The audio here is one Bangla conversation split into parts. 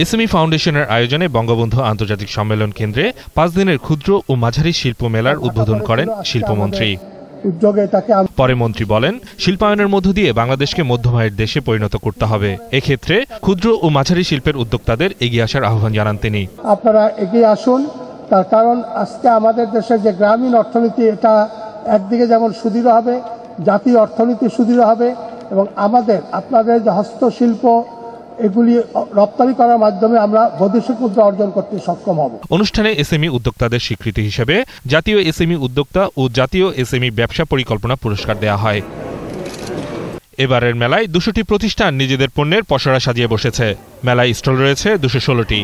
এসএমই ফাউন্ডেশনের আয়োজনে বঙ্গবন্ধু আন্তর্জাতিক সম্মেলন কেন্দ্রে 5 দিনের ক্ষুদ্র ও মাঝারি শিল্প মেলার উদ্বোধন করেন শিল্পমন্ত্রী। পরে মন্ত্রী বলেন, শিল্পায়নের মধ্য দিয়ে বাংলাদেশকে মধ্যমায়ের দেশে পরিণত করতে হবে। এক্ষেত্রে ক্ষুদ্র ও মাঝারি শিল্পের উদ্যোক্তাদের এগিয়ে আসার আহ্বান জানান তিনি। আপনারা এগিয়ে আসুন, তার কারণ আজকে আমাদের দেশের যে গ্রামীণ অর্থনীতি, এটা একদিকে যেমন সুদৃঢ় হবে, জাতীয় অর্থনীতি সুদৃঢ় হবে এবং আপনাদের যে হস্তশিল্প এগুলি রপ্তানি করার মাধ্যমে আমরা বৈদেশিক মুদ্রা অর্জন করতে সক্ষম হব। অনুষ্ঠানে এসএমই উদ্যোক্তাদের স্বীকৃতি হিসেবে জাতীয় এসএমই উদ্যোক্তা ও জাতীয় এসএমই ব্যবসা পরিকল্পনা পুরস্কার দেওয়া হয়। এবারের মেলায় 200টি প্রতিষ্ঠান নিজেদের পণ্যের পসরা সাজিয়ে বসেছে। মেলায় স্টল রয়েছে 216টি।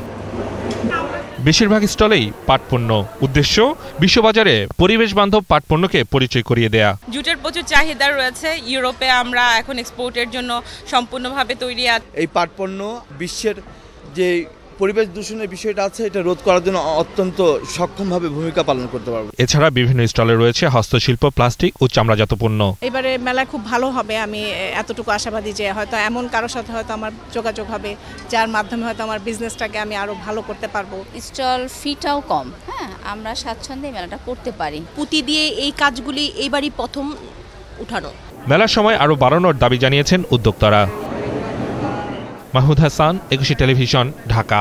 বেশিরভাগ স্টলেই পাট পণ্য। উদ্দেশ্য, বিশ্ববাজারে পরিবেশ বান্ধব পাট পণ্যকে পরিচয় করিয়ে দেয়া। জুটের প্রচুর চাহিদা রয়েছে। ইউরোপে আমরা এখন এক্সপোর্টের জন্য সম্পূর্ণভাবে তৈরি আছি। এই পাট পণ্য বিশ্বের যে পরিবেশ দূষণের বিষয়টা আছে, এটা রোধ করার জন্য অত্যন্ত সক্ষমভাবে ভূমিকা পালন করতে পারবে। এছাড়া বিভিন্ন স্টলে রয়েছে হস্তশিল্প, প্লাস্টিক ও চামড়াজাত পণ্য। এবারে মেলা খুব ভালো হবে, আমি এতটুকু আশাবাদী যে হয়তো এমন কারোর সাথে হয়তো আমার যোগাযোগ হবে যার মাধ্যমে হয়তো আমার বিজনেসটাকে আমি আরো ভালো করতে পারবো। স্টল ফিটাও কম, আমরা স্বাচ্ছন্দ্যে মেলাটা করতে পারি। পুঁতি দিয়ে এই কাজগুলি এইবারই প্রথম উঠানো। মেলার সময় আরো বাড়ানোর দাবি জানিয়েছেন উদ্যোক্তারা। মাহমুদ হাসান, একুশে টেলিভিশন, ঢাকা।